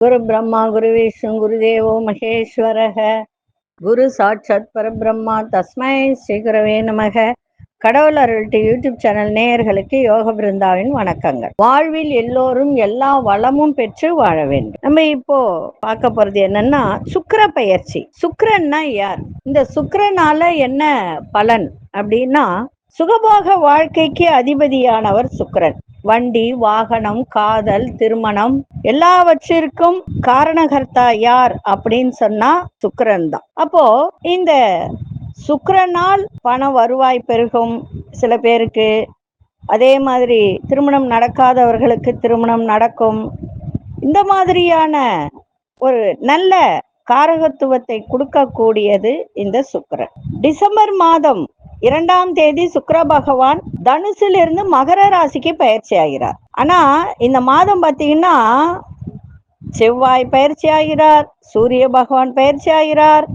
குரு பிரம்மா குரு விஷ்ணு குருதேவோ மகேஸ்வரக குரு சாட்சாத் பரபிரம்மா தஸ்மை ஸ்ரீ குரவே நமக. கடவுள் அருள்ட்டு யூடியூப் சேனல் நேயர்களுக்கு யோக பிருந்தாவின் வணக்கங்கள். வாழ்வில் எல்லோரும் எல்லா வளமும் பெற்று வாழ வேண்டும். நம்ம இப்போ பார்க்க போறது என்னன்னா சுக்கிர பயிற்சி. சுக்கிரன்னா யார்? இந்த சுக்கிரனால என்ன பலன் அப்படின்னா, சுகபோக வாழ்க்கைக்கு அதிபதியானவர் சுக்கிரன். வண்டி, வாகனம், காதல், திருமணம் எல்லாவற்றிற்கும் காரணகர்த்தா யார் அப்படின்னு சொன்னா சுக்கிரன் தான். அப்போ இந்த சுக்கிரனால் பண வருவாய் பெருகும் சில பேருக்கு. அதே மாதிரி திருமணம் நடக்காதவர்களுக்கு திருமணம் நடக்கும். இந்த மாதிரியான ஒரு நல்ல காரகத்துவத்தை கொடுக்கக்கூடியது இந்த சுக்கிரன். டிசம்பர் மாதம் 2ஆம் தேதி சுக்கிர பகவான் தனுசிலிருந்து மகர ராசிக்கு பயிற்சி ஆகிறார். ஆனா இந்த மாதம் பாத்தீங்கன்னா செவ்வாய் பயிற்சி ஆகிறார், சூரிய பகவான் பயிற்சி ஆகிறார்,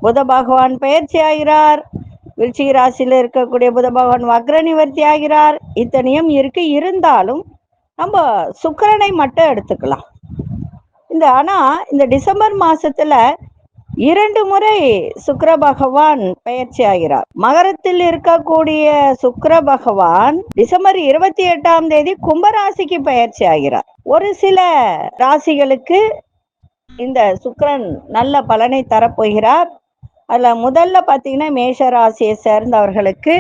புத பகவான் பயிற்சி ஆகிறார், விருச்சிக ராசியில இருக்கக்கூடிய புத பகவான் வக்ர நிவர்த்தி ஆகிறார். இத்தனையும் இருக்கு. இருந்தாலும் நம்ம சுக்கிரனை மட்டும் எடுத்துக்கலாம். ஆனா இந்த டிசம்பர் மாசத்துல 2 முறை சுக்கிர பகவான் பயிற்சி ஆகிறார். மகரத்தில் இருக்கக்கூடிய சுக்கிர பகவான் டிசம்பர் 28ஆம் தேதி கும்பராசிக்கு பயிற்சி ஆகிறார். ஒரு சில ராசிகளுக்கு இந்த சுக்கிரன் நல்ல பலனை தரப்போகிறார். அதுல முதல்ல பாத்தீங்கன்னா மேஷ ராசியை சேர்ந்தவர்களுக்கு,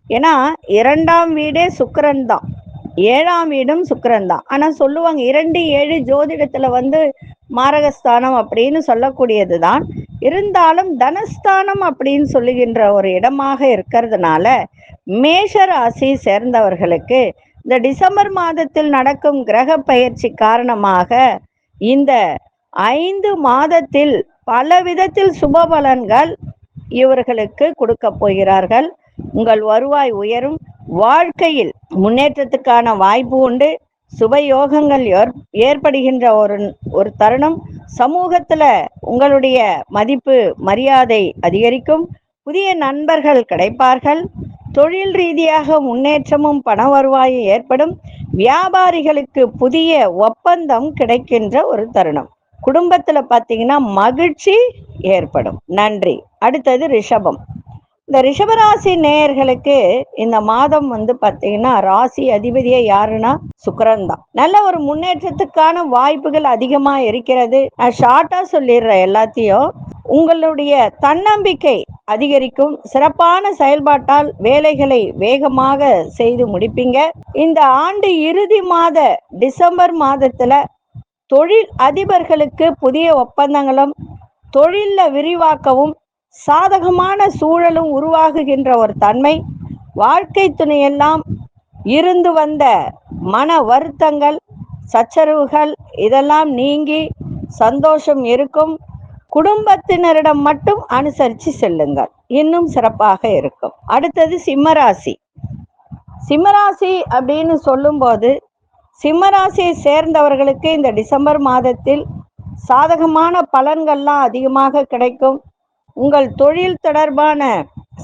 ஏன்னா 2ஆம் வீடே சுக்கிரன் தான், 7ஆம் வீடும் சுக்கிரன் தான். ஆனா சொல்லுவாங்க 2, 7 ஜோதிடத்துல மாரகஸ்தானம் அப்படின்னு சொல்லக்கூடியதுதான். இருந்தாலும் தனஸ்தானம் அப்படின்னு சொல்லுகின்ற ஒரு இடமாக இருக்கிறதுனால மேஷ ராசி சேர்ந்தவர்களுக்கு இந்த டிசம்பர் மாதத்தில் நடக்கும் கிரக பயிற்சி காரணமாக இந்த 5 மாதத்தில் பல விதத்தில் சுப பலன்கள் இவர்களுக்கு கொடுக்க போகிறார்கள். உங்கள் வருவாய் உயரும், வாழ்க்கையில் முன்னேற்றத்துக்கான வாய்ப்பு உண்டு, சுபயோகங்கள் ஏற்படுகின்ற ஒரு தருணம். சமூகத்துல உங்களுடைய மதிப்பு மரியாதை அதிகரிக்கும், புதிய நண்பர்கள் கிடைப்பார்கள், தொழில் ரீதியாக முன்னேற்றமும் பண வருவாயும் ஏற்படும், வியாபாரிகளுக்கு புதிய ஒப்பந்தம் கிடைக்கின்ற ஒரு தருணம். குடும்பத்துல பாத்தீங்கன்னா மகிழ்ச்சி ஏற்படும். நன்றி. அடுத்தது ரிஷபம். இந்த ரிஷபராசி நேயர்களுக்கு இந்த மாதம் பாத்தீங்கன்னா ராசி அதிபதியே யாருன்னா சுக்கிரன் தான். நல்ல ஒரு முன்னேற்றத்துக்கான வாய்ப்புகள் அதிகமா இருக்கிறது. நான் ஷார்ட்டா சொல்லிடுறேன் எல்லாத்தையும். உங்களுடைய தன்னம்பிக்கை அதிகரிக்கும், சிறப்பான செயல்பாட்டால் வேலைகளை வேகமாக செய்து முடிப்பீங்க. இந்த ஆண்டு இறுதி மாத டிசம்பர் மாதத்துல தொழில் அதிபர்களுக்கு புதிய ஒப்பந்தங்களும் தொழில விரிவாக்கவும் சாதகமான சூழலும் உருவாகுகின்ற ஒரு தன்மை. வாழ்க்கை துணையெல்லாம் இருந்து வந்த மன வருத்தங்கள், சச்சரவுகள் இதெல்லாம் நீங்கி சந்தோஷம் இருக்கும். குடும்பத்தினரிடம் மட்டும் அனுசரித்து செல்லுங்கள், இன்னும் சிறப்பாக இருக்கும். அடுத்தது சிம்மராசி. சிம்மராசி அப்படின்னு சொல்லும்போது சிம்மராசியை சேர்ந்தவர்களுக்கு இந்த டிசம்பர் மாதத்தில் சாதகமான பலன்கள்லாம் அதிகமாக கிடைக்கும். உங்கள் தொழில் தொடர்பான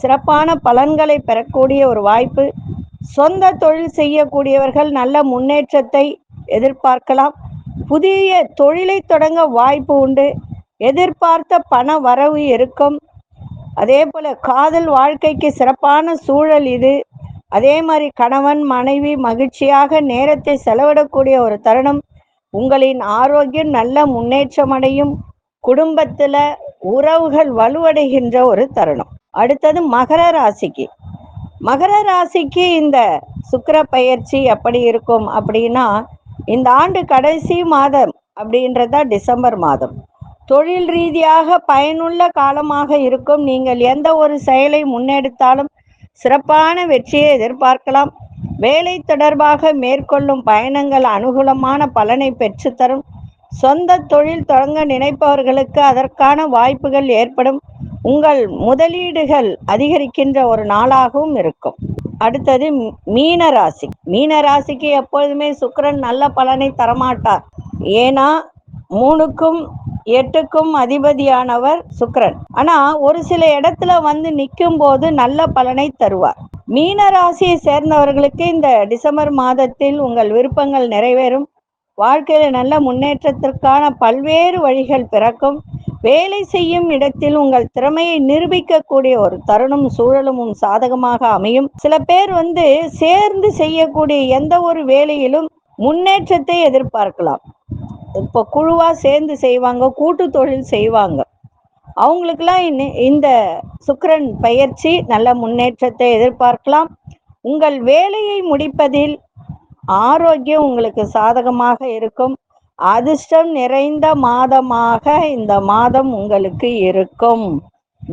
சிறப்பான பலன்களை பெறக்கூடிய ஒரு வாய்ப்பு. சொந்த தொழில் செய்யக்கூடியவர்கள் நல்ல முன்னேற்றத்தை எதிர்பார்க்கலாம். புதிய தொழிலை தொடங்க வாய்ப்பு உண்டு. எதிர்பார்த்த பண வரவு இருக்கும். அதே போல காதல் வாழ்க்கைக்கு சிறப்பான சூழல் இது. அதே மாதிரி கணவன் மனைவி மகிழ்ச்சியாக நேரத்தை செலவிடக்கூடிய ஒரு தருணம். உங்களின் ஆரோக்கியம் நல்ல முன்னேற்றம் அடையும். குடும்பத்துல உறவுகள் வலுவடைகின்ற ஒரு தருணம். அடுத்தது மகர ராசிக்கு. மகர ராசிக்கு இந்த சுக்கிர பயிற்சி எப்படி இருக்கும் அப்படின்னா, இந்த ஆண்டு கடைசி மாதம் அப்படின்றதா டிசம்பர் மாதம் தொழில் ரீதியாக பயனுள்ள காலமாக இருக்கும். நீங்கள் எந்த ஒரு செயலை முன்னெடுத்தாலும் சிறப்பான வெற்றியை எதிர்பார்க்கலாம். வேலை தொடர்பாக மேற்கொள்ளும் பயணங்கள் அனுகூலமான பலனை பெற்றுத்தரும். சொந்த தொழில் தொடங்க நினைப்பவர்களுக்கு அதற்கான வாய்ப்புகள் ஏற்படும். உங்கள் முதலீடுகள் அதிகரிக்கின்ற ஒரு நாளாகவும் இருக்கும். அடுத்தது மீன ராசி. மீன ராசிக்கு எப்பொழுதுமே சுக்கிரன் நல்ல பலனை தரமாட்டார். ஏன்னா 3க்கும் 8க்கும் அதிபதியானவர் சுக்கிரன். ஆனா ஒரு சில இடத்துல நிற்கும் போது நல்ல பலனை தருவார். மீன ராசியை சேர்ந்தவர்களுக்கு இந்த டிசம்பர் மாதத்தில் உங்கள் விருப்பங்கள் நிறைவேறும். வாழ்க்கையில நல்ல முன்னேற்றத்திற்கான பல்வேறு வழிகள் பிறக்கும். வேலை செய்யும் இடத்தில் உங்கள் திறமையை நிரூபிக்கக்கூடிய ஒரு தருணம் சூழலும் சாதகமாக அமையும். சில பேர் சேர்ந்து செய்யக்கூடிய எந்த ஒரு வேலையிலும் முன்னேற்றத்தை எதிர்பார்க்கலாம். இப்போ குழுவா சேர்ந்து செய்வாங்க, கூட்டு தொழில் செய்வாங்க. அவங்களுக்கெல்லாம் இந்த சுக்கிரன் பயிற்சி நல்ல முன்னேற்றத்தை எதிர்பார்க்கலாம். உங்கள் வேலையை முடிப்பதில் ஆரோக்கியம் உங்களுக்கு சாதகமாக இருக்கும். அதிர்ஷ்டம் நிறைந்த மாதமாக இந்த மாதம் உங்களுக்கு இருக்கும்.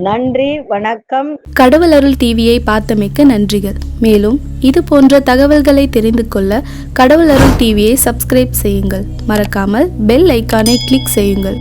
நன்றி, வணக்கம். கடவுள் அருள் டிவியை பார்த்தமைக்கு நன்றிகள். மேலும் இது போன்ற தகவல்களை தெரிந்து கொள்ள கடவுள் அருள் டிவியை சப்ஸ்கிரைப் செய்யுங்கள். மறக்காமல் பெல் ஐக்கானை கிளிக் செய்யுங்கள்.